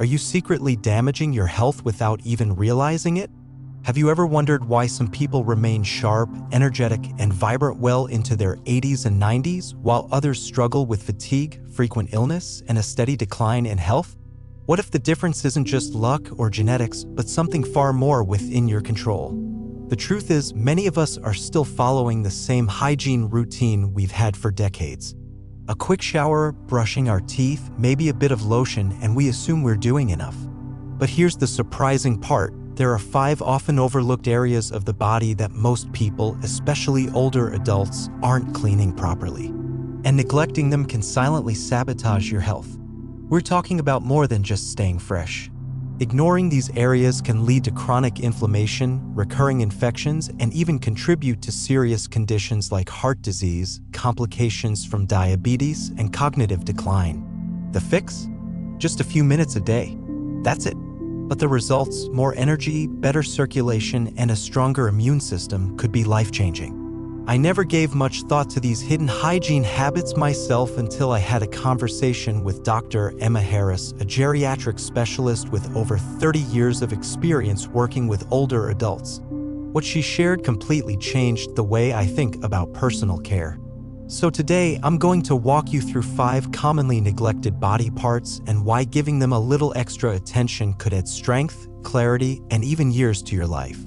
Are you secretly damaging your health without even realizing it? Have you ever wondered why some people remain sharp, energetic, and vibrant well into their 80s and 90s, while others struggle with fatigue, frequent illness, and a steady decline in health? What if the difference isn't just luck or genetics, but something far more within your control? The truth is, many of us are still following the same hygiene routine we've had for decades. A quick shower, brushing our teeth, maybe a bit of lotion, and we assume we're doing enough. But here's the surprising part. There are 5 often overlooked areas of the body that most people, especially older adults, aren't cleaning properly. And neglecting them can silently sabotage your health. We're talking about more than just staying fresh. Ignoring these areas can lead to chronic inflammation, recurring infections, and even contribute to serious conditions like heart disease, complications from diabetes, and cognitive decline. The fix? Just a few minutes a day. That's it. But the results, more energy, better circulation, and a stronger immune system, could be life-changing. I never gave much thought to these hidden hygiene habits myself until I had a conversation with Dr. Emma Harris, a geriatric specialist with over 30 years of experience working with older adults. What she shared completely changed the way I think about personal care. So today, I'm going to walk you through 5 commonly neglected body parts and why giving them a little extra attention could add strength, clarity, and even years to your life.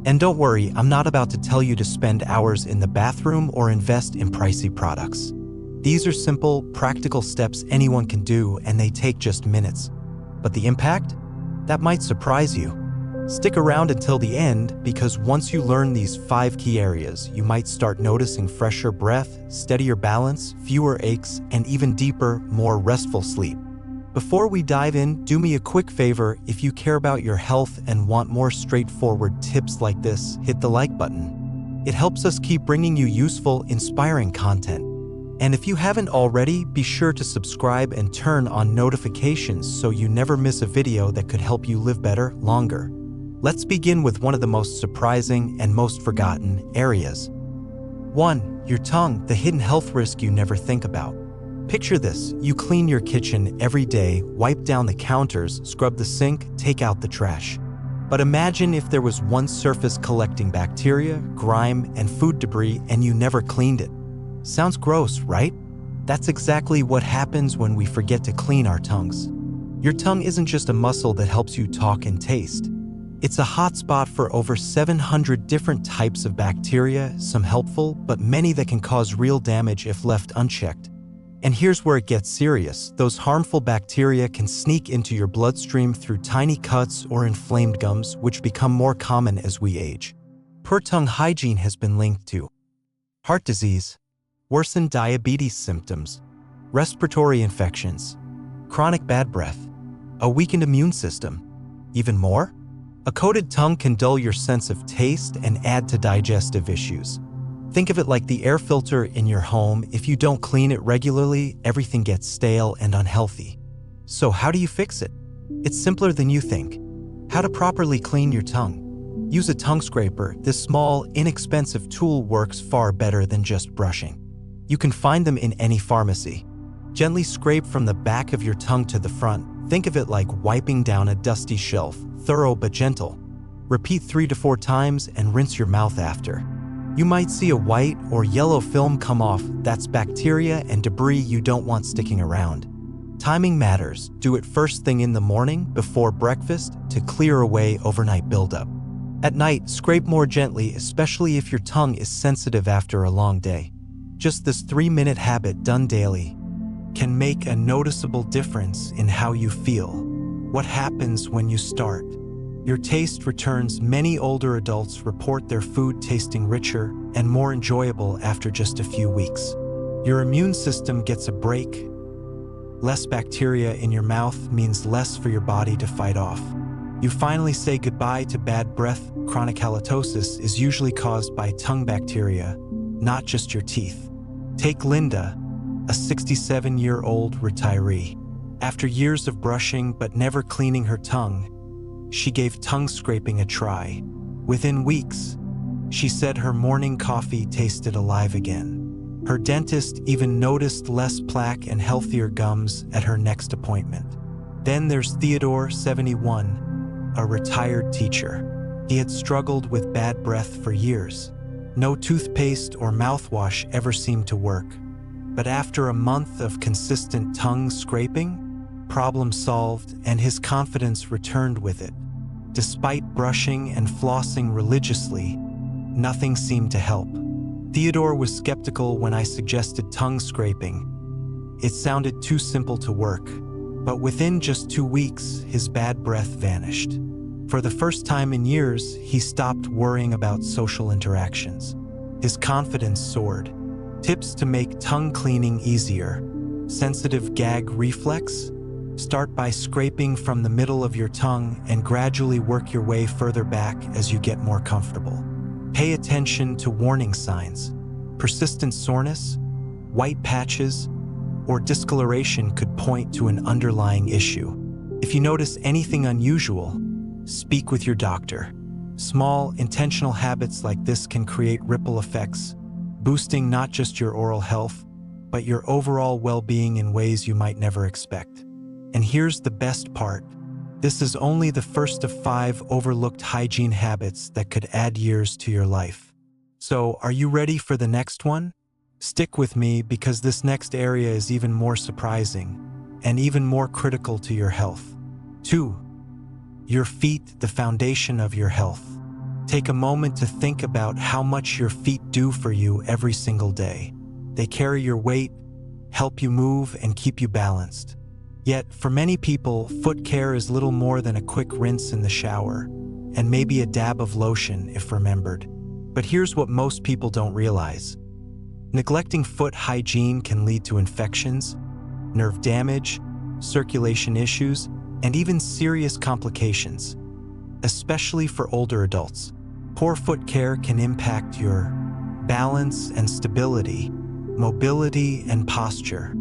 And don't worry, I'm not about to tell you to spend hours in the bathroom or invest in pricey products. These are simple, practical steps anyone can do, and they take just minutes. But the impact? That might surprise you. Stick around until the end, because once you learn these 5 key areas, you might start noticing fresher breath, steadier balance, fewer aches, and even deeper, more restful sleep. Before we dive in, do me a quick favor. If you care about your health and want more straightforward tips like this, hit the like button. It helps us keep bringing you useful, inspiring content. And if you haven't already, be sure to subscribe and turn on notifications so you never miss a video that could help you live better, longer. Let's begin with one of the most surprising and most forgotten areas. 1. Your tongue, the hidden health risk you never think about. Picture this: you clean your kitchen every day, wipe down the counters, scrub the sink, take out the trash. But imagine if there was one surface collecting bacteria, grime, and food debris and you never cleaned it. Sounds gross, right? That's exactly what happens when we forget to clean our tongues. Your tongue isn't just a muscle that helps you talk and taste. It's a hotspot for over 700 different types of bacteria, some helpful, but many that can cause real damage if left unchecked. And here's where it gets serious. Those harmful bacteria can sneak into your bloodstream through tiny cuts or inflamed gums, which become more common as we age. Poor tongue hygiene has been linked to heart disease, worsened diabetes symptoms, respiratory infections, chronic bad breath, a weakened immune system. Even more? A coated tongue can dull your sense of taste and add to digestive issues. Think of it like the air filter in your home. If you don't clean it regularly, everything gets stale and unhealthy. So how do you fix it? It's simpler than you think. How to properly clean your tongue. Use a tongue scraper. This small, inexpensive tool works far better than just brushing. You can find them in any pharmacy. Gently scrape from the back of your tongue to the front. Think of it like wiping down a dusty shelf, thorough but gentle. Repeat 3 to 4 times and rinse your mouth after. You might see a white or yellow film come off. That's bacteria and debris you don't want sticking around. Timing matters. Do it first thing in the morning, before breakfast, to clear away overnight buildup. At night, scrape more gently, especially if your tongue is sensitive after a long day. Just this 3-minute habit done daily can make a noticeable difference in how you feel. What happens when you start? Your taste returns. Many older adults report their food tasting richer and more enjoyable after just a few weeks. Your immune system gets a break. Less bacteria in your mouth means less for your body to fight off. You finally say goodbye to bad breath. Chronic halitosis is usually caused by tongue bacteria, not just your teeth. Take Linda, a 67-year-old retiree. After years of brushing but never cleaning her tongue, she gave tongue scraping a try. Within weeks, she said her morning coffee tasted alive again. Her dentist even noticed less plaque and healthier gums at her next appointment. Then there's Theodore, 71, a retired teacher. He had struggled with bad breath for years. No toothpaste or mouthwash ever seemed to work. But after a month of consistent tongue scraping, problem solved, and his confidence returned with it. Despite brushing and flossing religiously, nothing seemed to help. Theodore was skeptical when I suggested tongue scraping. It sounded too simple to work, but within just 2 weeks, his bad breath vanished. For the first time in years, he stopped worrying about social interactions. His confidence soared. Tips to make tongue cleaning easier. Sensitive gag reflex? Start by scraping from the middle of your tongue and gradually work your way further back as you get more comfortable. Pay attention to warning signs. Persistent soreness, white patches, or discoloration could point to an underlying issue. If you notice anything unusual, speak with your doctor. Small, intentional habits like this can create ripple effects, boosting not just your oral health, but your overall well-being in ways you might never expect. And here's the best part. This is only the first of 5 overlooked hygiene habits that could add years to your life. So, are you ready for the next one? Stick with me because this next area is even more surprising and even more critical to your health. 2. Your feet, the foundation of your health. Take a moment to think about how much your feet do for you every single day. They carry your weight, help you move, and keep you balanced. Yet, for many people, foot care is little more than a quick rinse in the shower, and maybe a dab of lotion if remembered. But here's what most people don't realize. Neglecting foot hygiene can lead to infections, nerve damage, circulation issues, and even serious complications, especially for older adults. Poor foot care can impact your balance and stability, mobility and posture,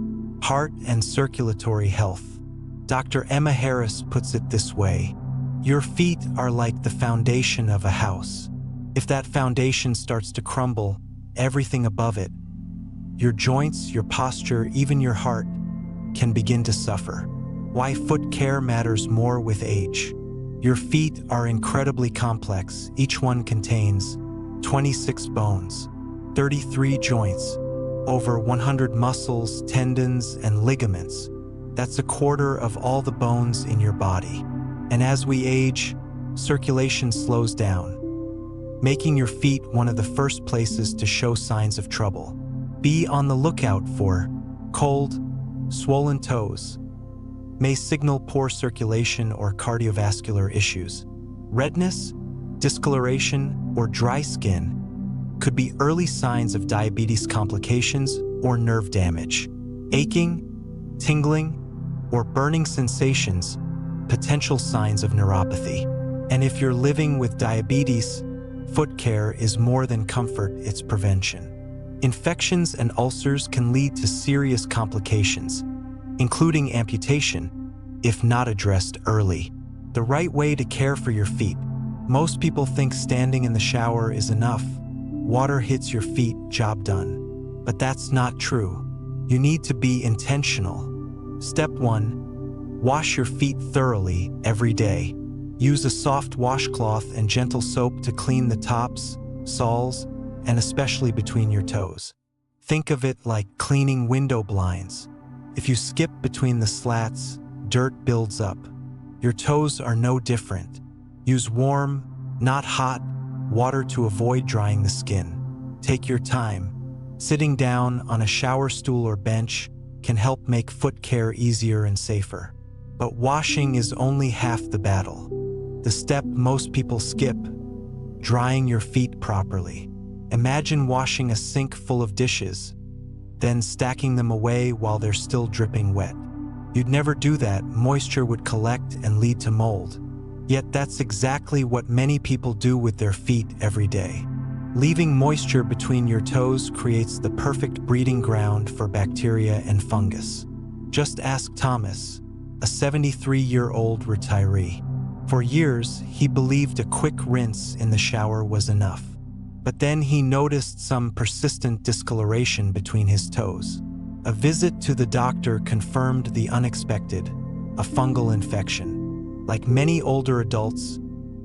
heart and circulatory health. Dr. Emma Harris puts it this way: your feet are like the foundation of a house. If that foundation starts to crumble, everything above it, your joints, your posture, even your heart, can begin to suffer. Why foot care matters more with age. Your feet are incredibly complex. Each one contains 26 bones, 33 joints, over 100 muscles, tendons, and ligaments. That's a quarter of all the bones in your body. And as we age, circulation slows down, making your feet one of the first places to show signs of trouble. Be on the lookout for cold, swollen toes. May signal poor circulation or cardiovascular issues. Redness, discoloration, or dry skin could be early signs of diabetes complications or nerve damage. Aching, tingling, or burning sensations, potential signs of neuropathy. And if you're living with diabetes, foot care is more than comfort, it's prevention. Infections and ulcers can lead to serious complications, including amputation, if not addressed early. The right way to care for your feet. Most people think standing in the shower is enough. Water hits your feet, job done. But that's not true. You need to be intentional. Step 1. Wash your feet thoroughly every day. Use a soft washcloth and gentle soap to clean the tops, soles, and especially between your toes. Think of it like cleaning window blinds. If you skip between the slats, dirt builds up. Your toes are no different. Use warm, not hot, water to avoid drying the skin. Take your time. Sitting down on a shower stool or bench can help make foot care easier and safer. But washing is only half the battle. The step most people skip: drying your feet properly. Imagine washing a sink full of dishes, then stacking them away while they're still dripping wet. You'd never do that. Moisture would collect and lead to mold. Yet that's exactly what many people do with their feet every day. Leaving moisture between your toes creates the perfect breeding ground for bacteria and fungus. Just ask Thomas, a 73-year-old retiree. For years, he believed a quick rinse in the shower was enough. But then he noticed some persistent discoloration between his toes. A visit to the doctor confirmed the unexpected. a fungal infection. Like many older adults,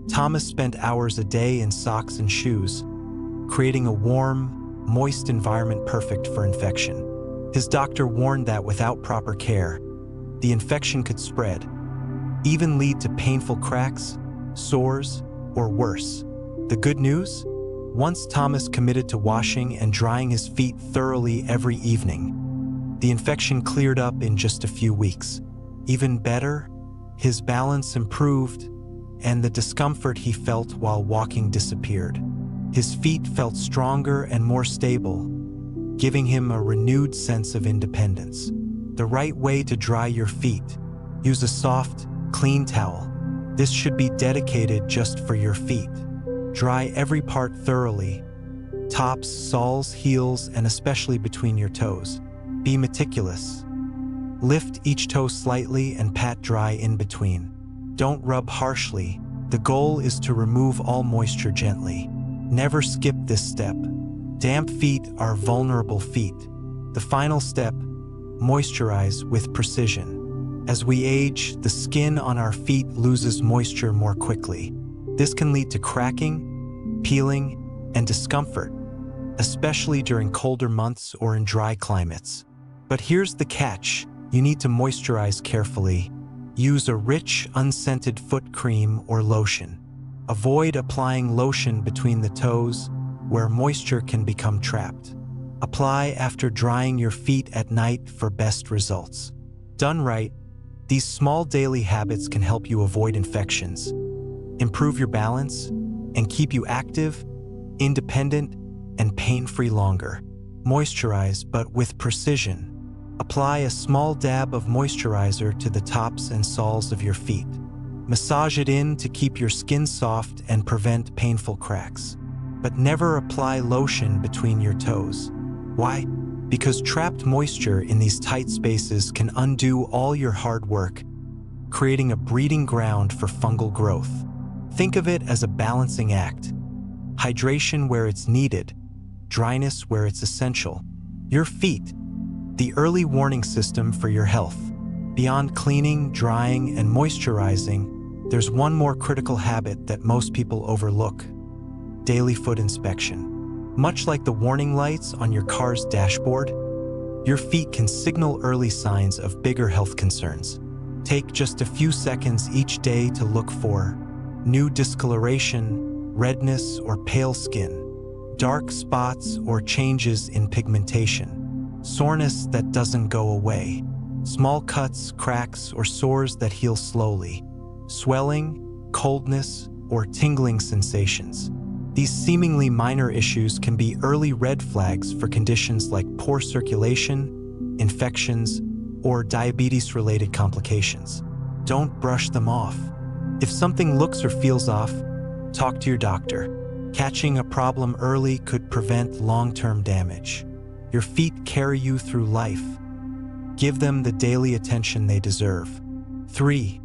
Thomas spent hours a day in socks and shoes, creating a warm, moist environment perfect for infection. His doctor warned that without proper care, the infection could spread, even lead to painful cracks, sores, or worse. The good news? Once Thomas committed to washing and drying his feet thoroughly every evening, the infection cleared up in just a few weeks. Even better, his balance improved, and the discomfort he felt while walking disappeared. His feet felt stronger and more stable, giving him a renewed sense of independence. The right way to dry your feet: use a soft, clean towel. This should be dedicated just for your feet. Dry every part thoroughly: tops, soles, heels, and especially between your toes. Be meticulous. Lift each toe slightly and pat dry in between. Don't rub harshly. The goal is to remove all moisture gently. Never skip this step. Damp feet are vulnerable feet. The final step: moisturize with precision. As we age, the skin on our feet loses moisture more quickly. This can lead to cracking, peeling, and discomfort, especially during colder months or in dry climates. But here's the catch: you need to moisturize carefully. Use a rich, unscented foot cream or lotion. Avoid applying lotion between the toes, where moisture can become trapped. Apply after drying your feet at night for best results. Done right, these small daily habits can help you avoid infections, improve your balance, and keep you active, independent, and pain-free longer. Moisturize, but with precision. Apply a small dab of moisturizer to the tops and soles of your feet. Massage it in to keep your skin soft and prevent painful cracks. But never apply lotion between your toes. Why? Because trapped moisture in these tight spaces can undo all your hard work, creating a breeding ground for fungal growth. Think of it as a balancing act. Hydration where it's needed, dryness where it's essential. Your feet, the early warning system for your health. Beyond cleaning, drying, and moisturizing, there's one more critical habit that most people overlook: daily foot inspection. Much like the warning lights on your car's dashboard, your feet can signal early signs of bigger health concerns. Take just a few seconds each day to look for new discoloration, redness or pale skin, dark spots or changes in pigmentation, soreness that doesn't go away, small cuts, cracks, or sores that heal slowly, swelling, coldness, or tingling sensations. These seemingly minor issues can be early red flags for conditions like poor circulation, infections, or diabetes-related complications. Don't brush them off. If something looks or feels off, talk to your doctor. Catching a problem early could prevent long-term damage. Your feet carry you through life. Give them the daily attention they deserve. 3.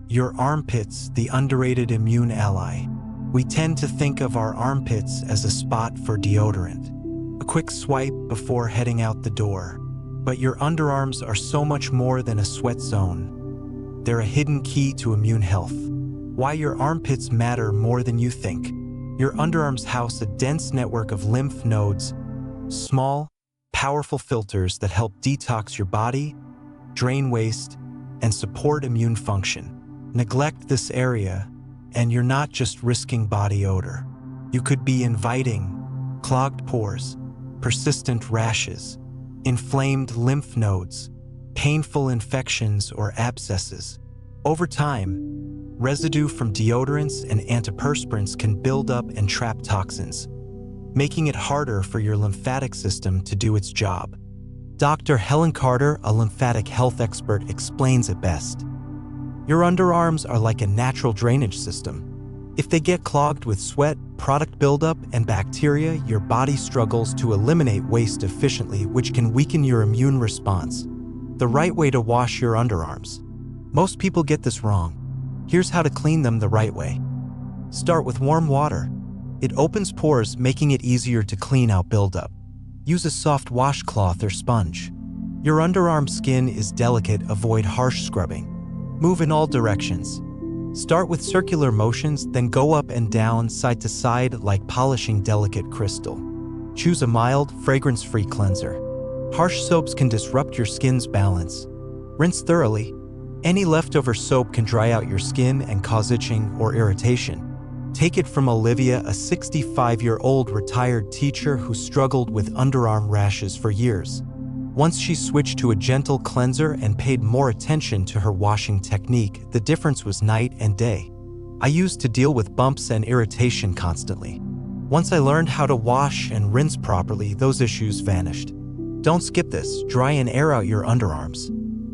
Your armpits, the underrated immune ally. We tend to think of our armpits as a spot for deodorant, a quick swipe before heading out the door. But your underarms are so much more than a sweat zone. They're a hidden key to immune health. Why your armpits matter more than you think. Your underarms house a dense network of lymph nodes, small, powerful filters that help detox your body, drain waste, and support immune function. Neglect this area, and you're not just risking body odor. You could be inviting clogged pores, persistent rashes, inflamed lymph nodes, painful infections, or abscesses. Over time, residue from deodorants and antiperspirants can build up and trap toxins, making it harder for your lymphatic system to do its job. Dr. Helen Carter, a lymphatic health expert, explains it best. Your underarms are like a natural drainage system. If they get clogged with sweat, product buildup, and bacteria, your body struggles to eliminate waste efficiently, which can weaken your immune response. The right way to wash your underarms. Most people get this wrong. Here's how to clean them the right way. Start with warm water. It opens pores, making it easier to clean out buildup. Use a soft washcloth or sponge. Your underarm skin is delicate, avoid harsh scrubbing. Move in all directions. Start with circular motions, then go up and down, side to side, like polishing delicate crystal. Choose a mild, fragrance-free cleanser. Harsh soaps can disrupt your skin's balance. Rinse thoroughly. Any leftover soap can dry out your skin and cause itching or irritation. Take it from Olivia, a 65-year-old retired teacher who struggled with underarm rashes for years. Once she switched to a gentle cleanser and paid more attention to her washing technique, the difference was night and day. I used to deal with bumps and irritation constantly. Once I learned how to wash and rinse properly, those issues vanished. Don't skip this. Dry and air out your underarms.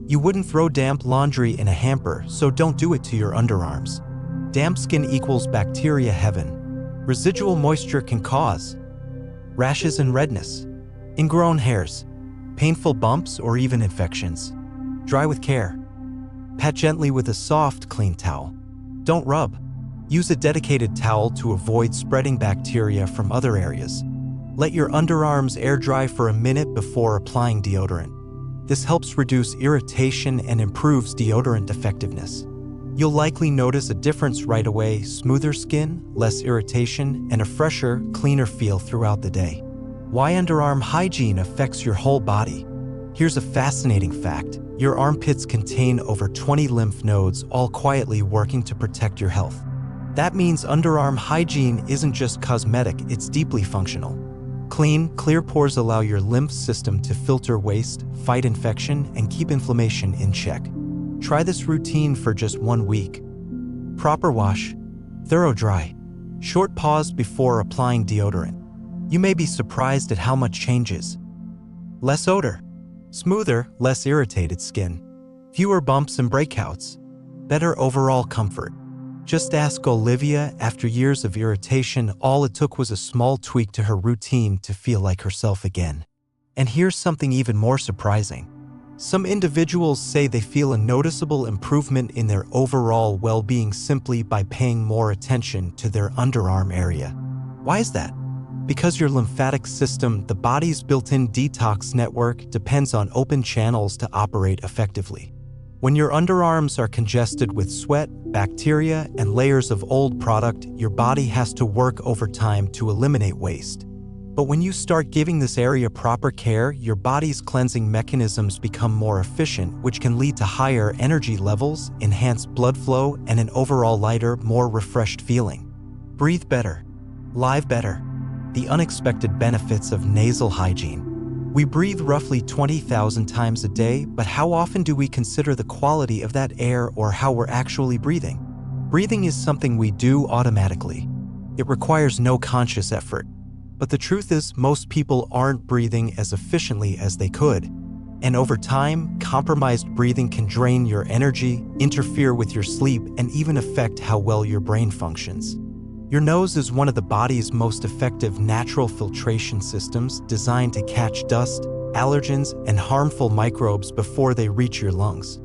You wouldn't throw damp laundry in a hamper, so don't do it to your underarms. Damp skin equals bacteria heaven. Residual moisture can cause rashes and redness, ingrown hairs, painful bumps, or even infections. Dry with care. Pat gently with a soft, clean towel. Don't rub. Use a dedicated towel to avoid spreading bacteria from other areas. Let your underarms air dry for a minute before applying deodorant. This helps reduce irritation and improves deodorant effectiveness. You'll likely notice a difference right away: smoother skin, less irritation, and a fresher, cleaner feel throughout the day. Why underarm hygiene affects your whole body? Here's a fascinating fact. Your armpits contain over 20 lymph nodes, all quietly working to protect your health. That means underarm hygiene isn't just cosmetic, it's deeply functional. Clean, clear pores allow your lymph system to filter waste, fight infection, and keep inflammation in check. Try this routine for just 1 week. Proper wash. Thorough dry. Short pause before applying deodorant. You may be surprised at how much changes. Less odor. Smoother, less irritated skin. Fewer bumps and breakouts. Better overall comfort. Just ask Olivia. After years of irritation, all it took was a small tweak to her routine to feel like herself again. And here's something even more surprising. Some individuals say they feel a noticeable improvement in their overall well-being simply by paying more attention to their underarm area. Why is that? Because your lymphatic system, the body's built-in detox network, depends on open channels to operate effectively. When your underarms are congested with sweat, bacteria, and layers of old product, your body has to work overtime to eliminate waste. But when you start giving this area proper care, your body's cleansing mechanisms become more efficient, which can lead to higher energy levels, enhanced blood flow, and an overall lighter, more refreshed feeling. Breathe better. Live better. The unexpected benefits of nasal hygiene. We breathe roughly 20,000 times a day, but how often do we consider the quality of that air or how we're actually breathing? Breathing is something we do automatically. It requires no conscious effort. But the truth is, most people aren't breathing as efficiently as they could. And over time, compromised breathing can drain your energy, interfere with your sleep, and even affect how well your brain functions. Your nose is one of the body's most effective natural filtration systems, designed to catch dust, allergens, and harmful microbes before they reach your lungs.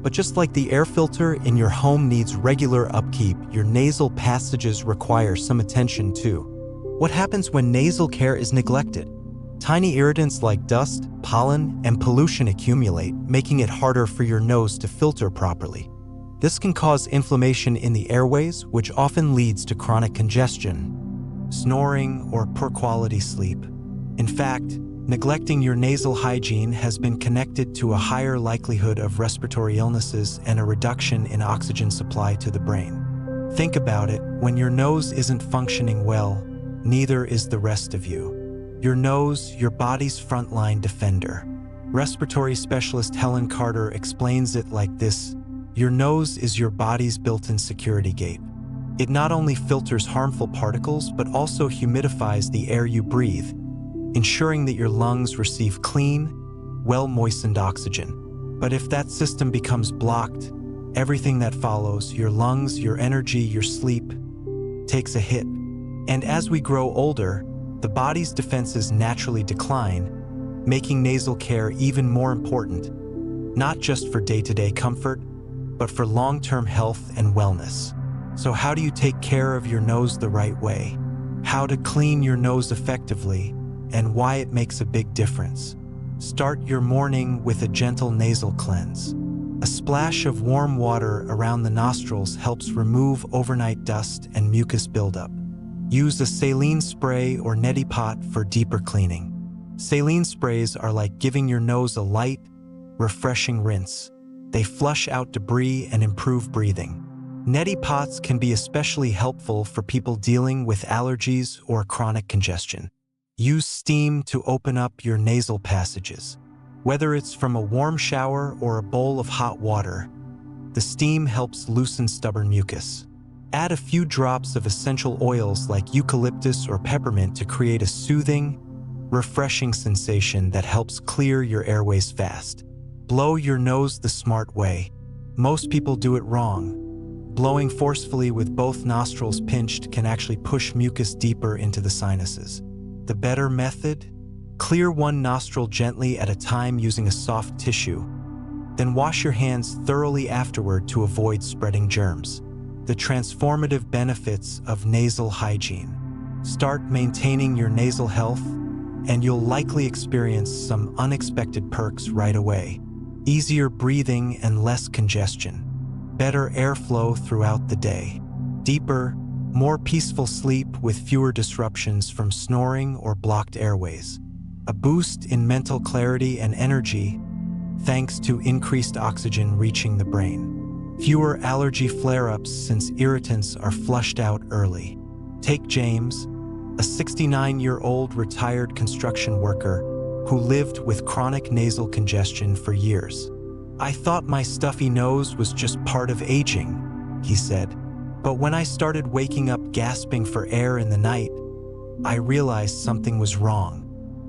But just like the air filter in your home needs regular upkeep, your nasal passages require some attention too. What happens when nasal care is neglected? Tiny irritants like dust, pollen, and pollution accumulate, making it harder for your nose to filter properly. This can cause inflammation in the airways, which often leads to chronic congestion, snoring, or poor quality sleep. In fact, neglecting your nasal hygiene has been connected to a higher likelihood of respiratory illnesses and a reduction in oxygen supply to the brain. Think about it. When your nose isn't functioning well, neither is the rest of you. Your nose, your body's frontline defender. Respiratory specialist Helen Carter explains it like this: your nose is your body's built-in security gate. It not only filters harmful particles, but also humidifies the air you breathe, ensuring that your lungs receive clean, well-moistened oxygen. But if that system becomes blocked, everything that follows, your lungs, your energy, your sleep, takes a hit. And as we grow older, the body's defenses naturally decline, making nasal care even more important, not just for day-to-day comfort, but for long-term health and wellness. So how do you take care of your nose the right way? How to clean your nose effectively, and why it makes a big difference. Start your morning with a gentle nasal cleanse. A splash of warm water around the nostrils helps remove overnight dust and mucus buildup. Use a saline spray or neti pot for deeper cleaning. Saline sprays are like giving your nose a light, refreshing rinse. They flush out debris and improve breathing. Neti pots can be especially helpful for people dealing with allergies or chronic congestion. Use steam to open up your nasal passages. Whether it's from a warm shower or a bowl of hot water, the steam helps loosen stubborn mucus. Add a few drops of essential oils like eucalyptus or peppermint to create a soothing, refreshing sensation that helps clear your airways fast. Blow your nose the smart way. Most people do it wrong. Blowing forcefully with both nostrils pinched can actually push mucus deeper into the sinuses. The better method? Clear one nostril gently at a time using a soft tissue. Then wash your hands thoroughly afterward to avoid spreading germs. The transformative benefits of nasal hygiene. Start maintaining your nasal health, and you'll likely experience some unexpected perks right away. Easier breathing and less congestion. Better airflow throughout the day. Deeper, more peaceful sleep with fewer disruptions from snoring or blocked airways. A boost in mental clarity and energy thanks to increased oxygen reaching the brain. Fewer allergy flare-ups since irritants are flushed out early. Take James, a 69-year-old retired construction worker who lived with chronic nasal congestion for years. "I thought my stuffy nose was just part of aging," he said. "But when I started waking up gasping for air in the night, I realized something was wrong."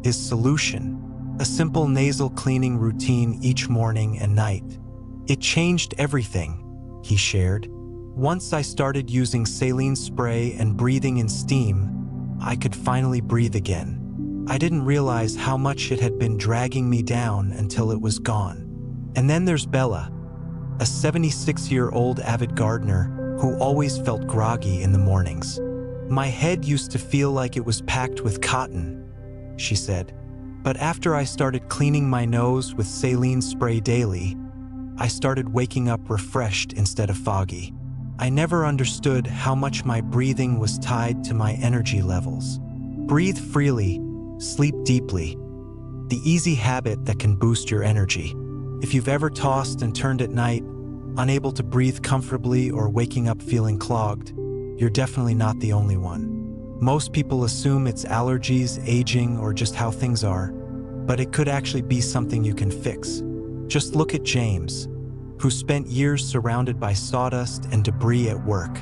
His solution: a simple nasal cleaning routine each morning and night. "It changed everything," he shared. "Once I started using saline spray and breathing in steam, I could finally breathe again. I didn't realize how much it had been dragging me down until it was gone." And then there's Bella, a 76-year-old avid gardener who always felt groggy in the mornings. "My head used to feel like it was packed with cotton," she said. "But after I started cleaning my nose with saline spray daily, I started waking up refreshed instead of foggy. I never understood how much my breathing was tied to my energy levels." Breathe freely, sleep deeply. The easy habit that can boost your energy. If you've ever tossed and turned at night, unable to breathe comfortably or waking up feeling clogged, you're definitely not the only one. Most people assume it's allergies, aging, or just how things are, but it could actually be something you can fix. Just look at James, who spent years surrounded by sawdust and debris at work.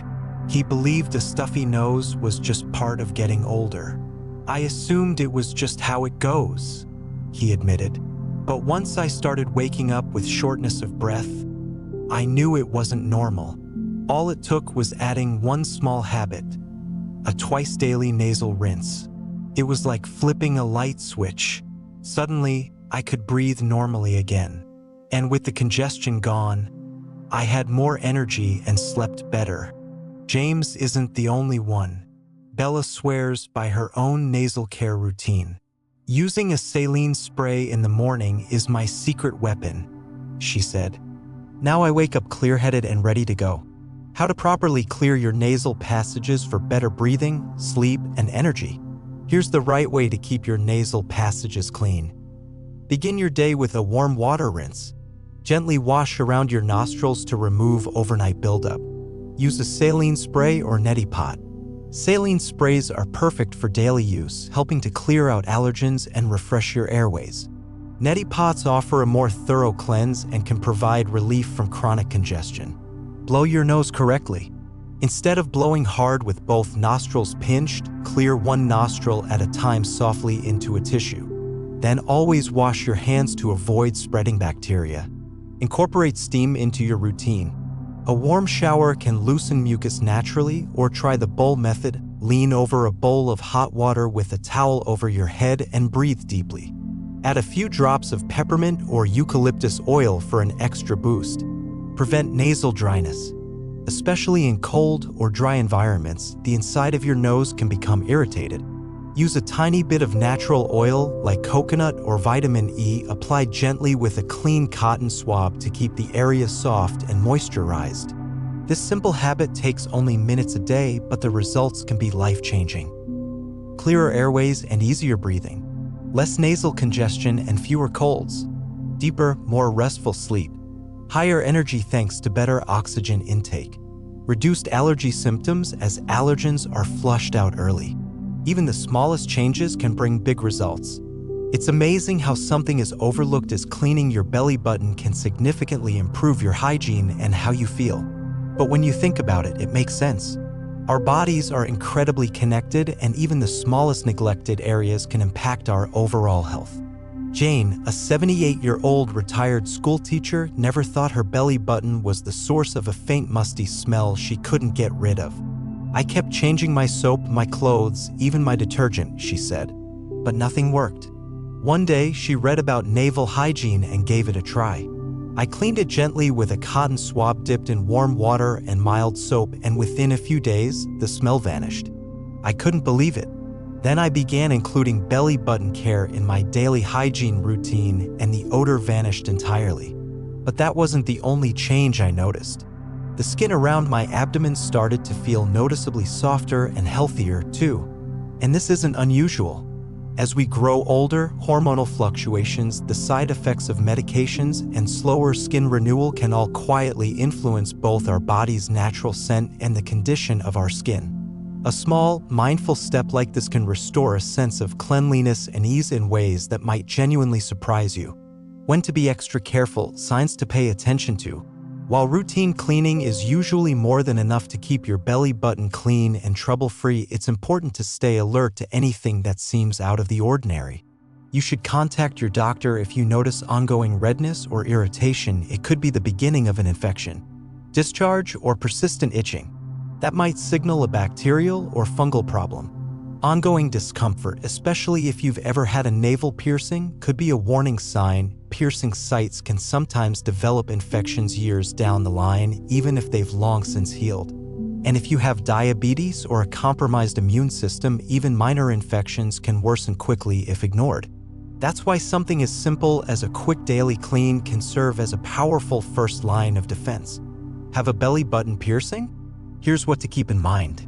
He believed a stuffy nose was just part of getting older. "I assumed it was just how it goes," he admitted. "But once I started waking up with shortness of breath, I knew it wasn't normal. All it took was adding one small habit, a twice-daily nasal rinse. It was like flipping a light switch. Suddenly, I could breathe normally again. And with the congestion gone, I had more energy and slept better." James isn't the only one. Bella swears by her own nasal care routine. "Using a saline spray in the morning is my secret weapon," she said. "Now I wake up clear-headed and ready to go." How to properly clear your nasal passages for better breathing, sleep, and energy. Here's the right way to keep your nasal passages clean. Begin your day with a warm water rinse. Gently wash around your nostrils to remove overnight buildup. Use a saline spray or neti pot. Saline sprays are perfect for daily use, helping to clear out allergens and refresh your airways. Neti pots offer a more thorough cleanse and can provide relief from chronic congestion. Blow your nose correctly. Instead of blowing hard with both nostrils pinched, clear one nostril at a time softly into a tissue. Then always wash your hands to avoid spreading bacteria. Incorporate steam into your routine. A warm shower can loosen mucus naturally, or try the bowl method. Lean over a bowl of hot water with a towel over your head and breathe deeply. Add a few drops of peppermint or eucalyptus oil for an extra boost. Prevent nasal dryness. Especially in cold or dry environments, the inside of your nose can become irritated. Use a tiny bit of natural oil like coconut or vitamin E applied gently with a clean cotton swab to keep the area soft and moisturized. This simple habit takes only minutes a day, but the results can be life-changing. Clearer airways and easier breathing. Less nasal congestion and fewer colds. Deeper, more restful sleep. Higher energy thanks to better oxygen intake. Reduced allergy symptoms as allergens are flushed out early. Even the smallest changes can bring big results. It's amazing how something as overlooked as cleaning your belly button can significantly improve your hygiene and how you feel. But when you think about it, it makes sense. Our bodies are incredibly connected, and even the smallest neglected areas can impact our overall health. Jane, a 78-year-old retired schoolteacher, never thought her belly button was the source of a faint musty smell she couldn't get rid of. "I kept changing my soap, my clothes, even my detergent," she said. But nothing worked. One day, she read about naval hygiene and gave it a try. "I cleaned it gently with a cotton swab dipped in warm water and mild soap, and within a few days, the smell vanished. I couldn't believe it. Then I began including belly button care in my daily hygiene routine, and the odor vanished entirely. But that wasn't the only change I noticed. The skin around my abdomen started to feel noticeably softer and healthier, too. And this isn't unusual. As we grow older, hormonal fluctuations, the side effects of medications, and slower skin renewal can all quietly influence both our body's natural scent and the condition of our skin. A small, mindful step like this can restore a sense of cleanliness and ease in ways that might genuinely surprise you. When to be extra careful, signs to pay attention to. While routine cleaning is usually more than enough to keep your belly button clean and trouble-free, it's important to stay alert to anything that seems out of the ordinary. You should contact your doctor if you notice ongoing redness or irritation. It could be the beginning of an infection, discharge, or persistent itching. That might signal a bacterial or fungal problem. Ongoing discomfort, especially if you've ever had a navel piercing, could be a warning sign. Piercing sites can sometimes develop infections years down the line, even if they've long since healed. And if you have diabetes or a compromised immune system, even minor infections can worsen quickly if ignored. That's why something as simple as a quick daily clean can serve as a powerful first line of defense. Have a belly button piercing? Here's what to keep in mind.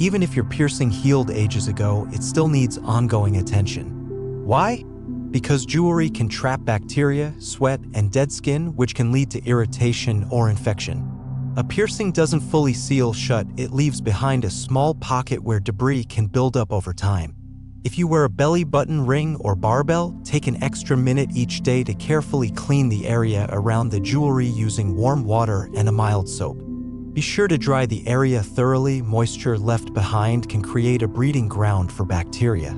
Even if your piercing healed ages ago, it still needs ongoing attention. Why? Because jewelry can trap bacteria, sweat, and dead skin, which can lead to irritation or infection. A piercing doesn't fully seal shut, it leaves behind a small pocket where debris can build up over time. If you wear a belly button ring or barbell, take an extra minute each day to carefully clean the area around the jewelry using warm water and a mild soap. Be sure to dry the area thoroughly. Moisture left behind can create a breeding ground for bacteria.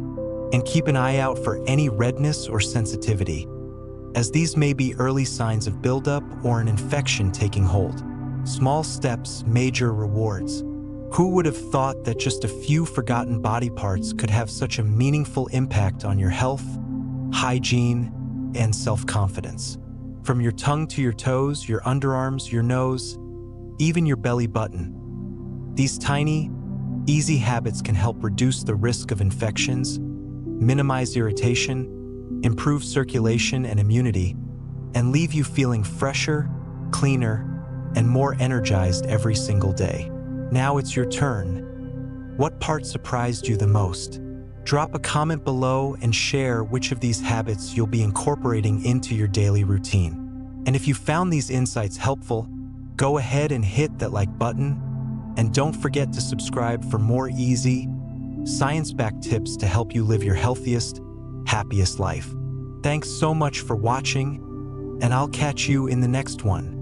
And keep an eye out for any redness or sensitivity, as these may be early signs of buildup or an infection taking hold. Small steps, major rewards. Who would have thought that just a few forgotten body parts could have such a meaningful impact on your health, hygiene, and self-confidence? From your tongue to your toes, your underarms, your nose, even your belly button. These tiny, easy habits can help reduce the risk of infections, minimize irritation, improve circulation and immunity, and leave you feeling fresher, cleaner, and more energized every single day. Now it's your turn. What part surprised you the most? Drop a comment below and share which of these habits you'll be incorporating into your daily routine. And if you found these insights helpful, go ahead and hit that like button, and don't forget to subscribe for more easy, science-backed tips to help you live your healthiest, happiest life. Thanks so much for watching, and I'll catch you in the next one.